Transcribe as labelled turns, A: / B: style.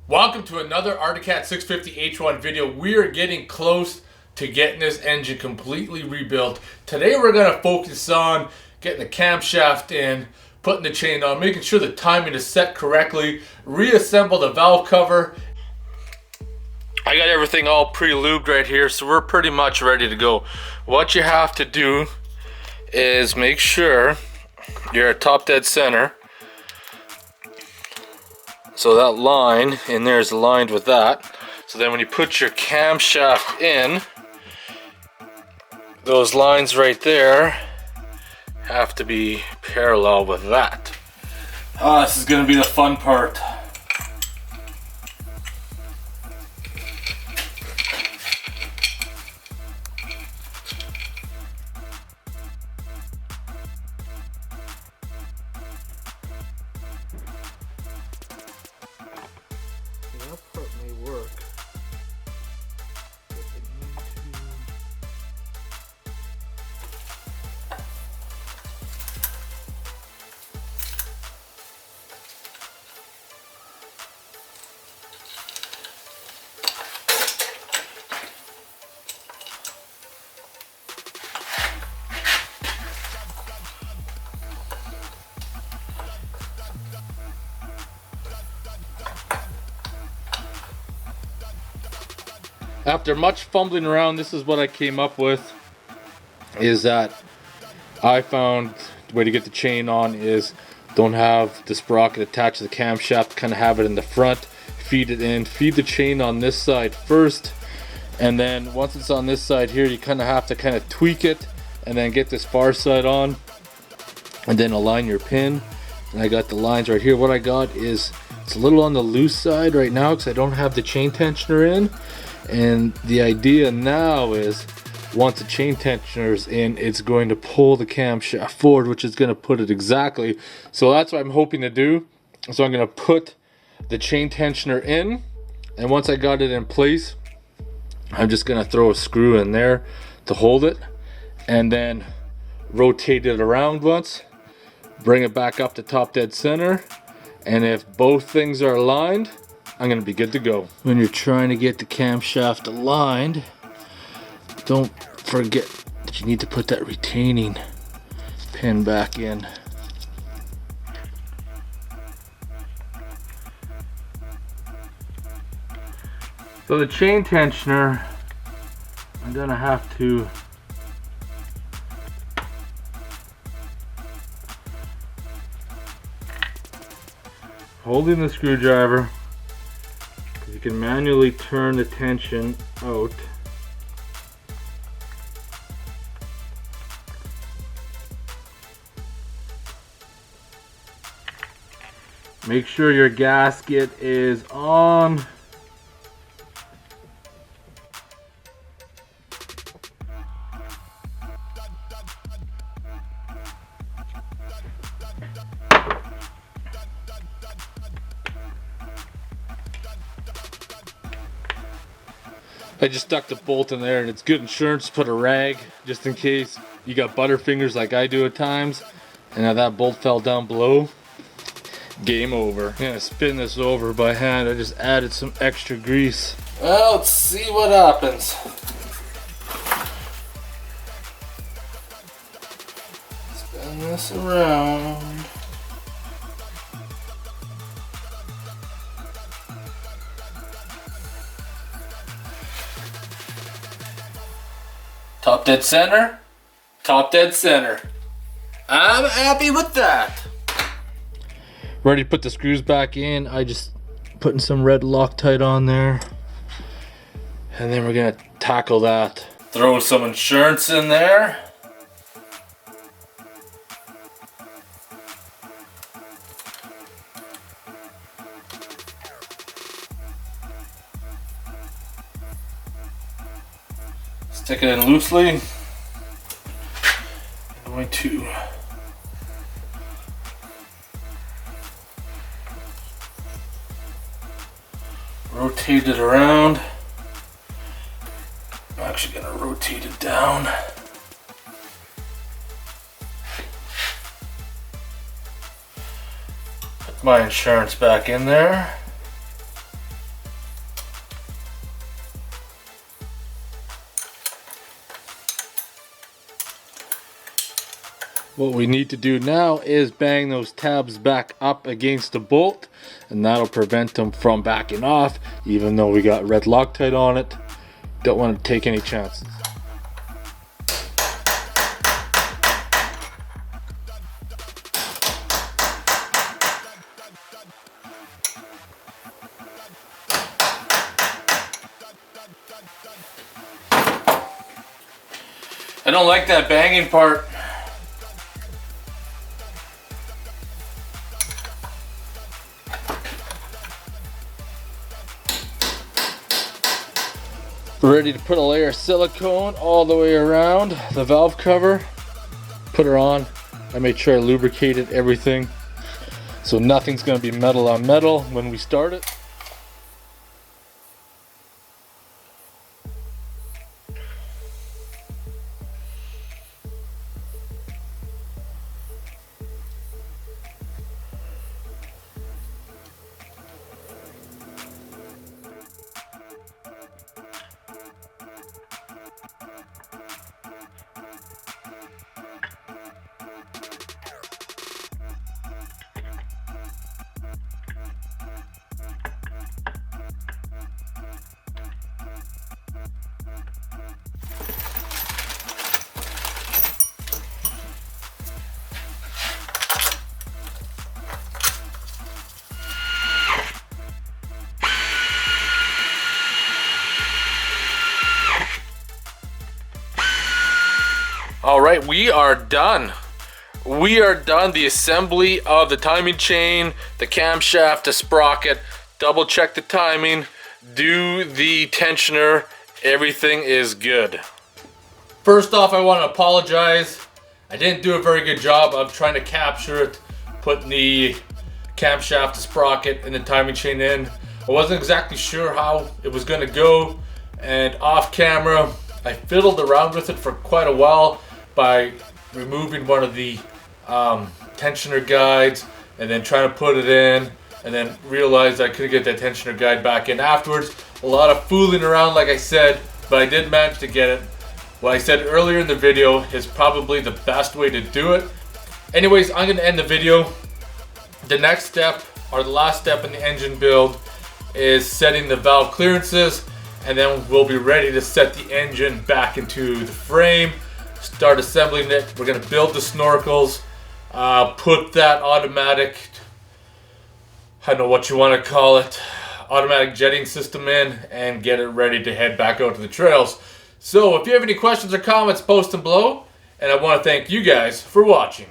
A: Welcome to another Articat 650H1 video. We are getting close to getting this engine completely rebuilt. Today we're going to focus on getting the camshaft in, putting the chain on, making sure the timing is set correctly, reassemble the valve cover. I got everything all pre-lubed right here, so we're pretty much ready to go. What you have to do is make sure you're at top dead center. So that line in there is aligned with that. So then when you put your camshaft in, those lines right there have to be parallel with that. This is going to be the fun part. That part may work, but they need to... After much fumbling around, this is what I came up with, is that I found the way to get the chain on is don't have the sprocket attached to the camshaft, kind of have it in the front, feed it in, feed the chain on this side first, and then once it's on this side here, you kind of have to kind of tweak it and then get this far side on and then align your pin. And I got the lines right here. What I got is it's a little on the loose side right now because I don't have the chain tensioner in. And the idea now is once the chain tensioner is in, it's going to pull the camshaft forward, which is going to put it exactly. So that's what I'm hoping to do. So I'm going to put the chain tensioner in, and once I got it in place, I'm just going to throw a screw in there to hold it, and then rotate it around once, bring it back up to top dead center, and if both things are aligned, I'm gonna be good to go. When you're trying to get the camshaft aligned, don't forget that you need to put that retaining pin back in. So the chain tensioner, I'm gonna have to holding the screwdriver. You can manually turn the tension out. Make sure your gasket is on. I just stuck the bolt in there, and it's good insurance to put a rag just in case you got butterfingers like I do at times, and now that bolt fell down below, game over. I'm gonna spin this over by hand. I just added some extra grease. Well, let's see what happens. Spin this around. Top dead center, top dead center. I'm happy with that. Ready to put the screws back in. I just putting some red Loctite on there. And then we're gonna tackle that. Throw some insurance in there. Stick it in loosely. I'm going to rotate it around. I'm actually going to rotate it down. Put my insurance back in there. What we need to do now is bang those tabs back up against the bolt, and that'll prevent them from backing off, even though we got red Loctite on it. Don't want to take any chances. I don't like that banging part. We're ready to put a layer of silicone all the way around the valve cover. Put her on. I made sure I lubricated everything so nothing's going to be metal on metal when we start it. All right, we are done. We are done. The assembly of the timing chain, the camshaft, the sprocket, double check the timing, do the tensioner, everything is good. First off, I want to apologize. I didn't do a very good job of trying to capture it, putting the camshaft, the sprocket, and the timing chain in. I wasn't exactly sure how it was going to go, and off camera, I fiddled around with it for quite a while by removing one of the tensioner guides and then trying to put it in, and then realized I couldn't get that tensioner guide back in afterwards. A lot of fooling around, like I said, but I did manage to get it. What I said earlier in the video is probably the best way to do it. Anyways, I'm going to end the video. The next step, or the last step in the engine build, is setting the valve clearances, and then we'll be ready to set the engine back into the frame, start assembling it. We're going to build the snorkels, put that automatic, I don't know what you want to call it, automatic jetting system in, and get it ready to head back out to the trails. So if you have any questions or comments, post them below, and I want to thank you guys for watching.